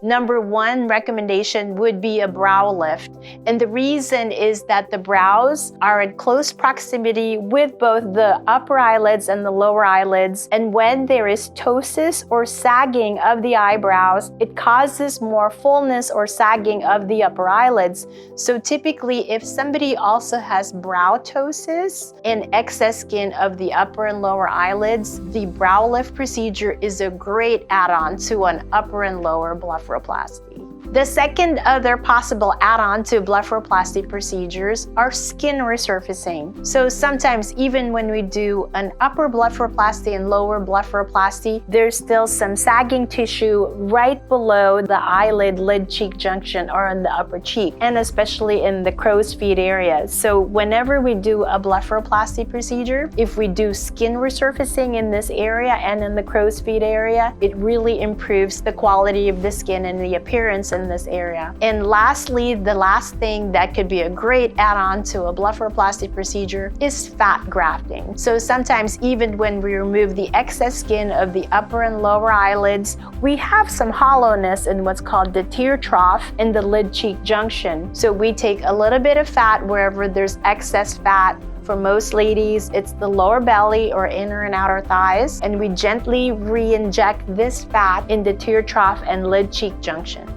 Number one recommendation would be a brow lift. And the reason is that the brows are in close proximity with both the upper eyelids and the lower eyelids. And when there is ptosis or sagging of the eyebrows, it causes more fullness or sagging of the upper eyelids. So typically, if somebody also has brow ptosis and excess skin of the upper and lower eyelids, the brow lift procedure is a great add-on to an upper and lower blepharoplasty. The second other possible add-on to blepharoplasty procedures are skin resurfacing. So sometimes even when we do an upper blepharoplasty and lower blepharoplasty, there's still some sagging tissue right below the eyelid-lid-cheek junction or on the upper cheek, and especially in the crow's feet area. So whenever we do a blepharoplasty procedure, if we do skin resurfacing in this area and in the crow's feet area, it really improves the quality of the skin and the appearance in this area. And lastly, the last thing that could be a great add-on to a blepharoplasty procedure is fat grafting. So sometimes even when we remove the excess skin of the upper and lower eyelids, we have some hollowness in what's called the tear trough in the lid-cheek junction. So we take a little bit of fat wherever there's excess fat. For most ladies, it's the lower belly or inner and outer thighs, and we gently re-inject this fat in the tear trough and lid-cheek junction.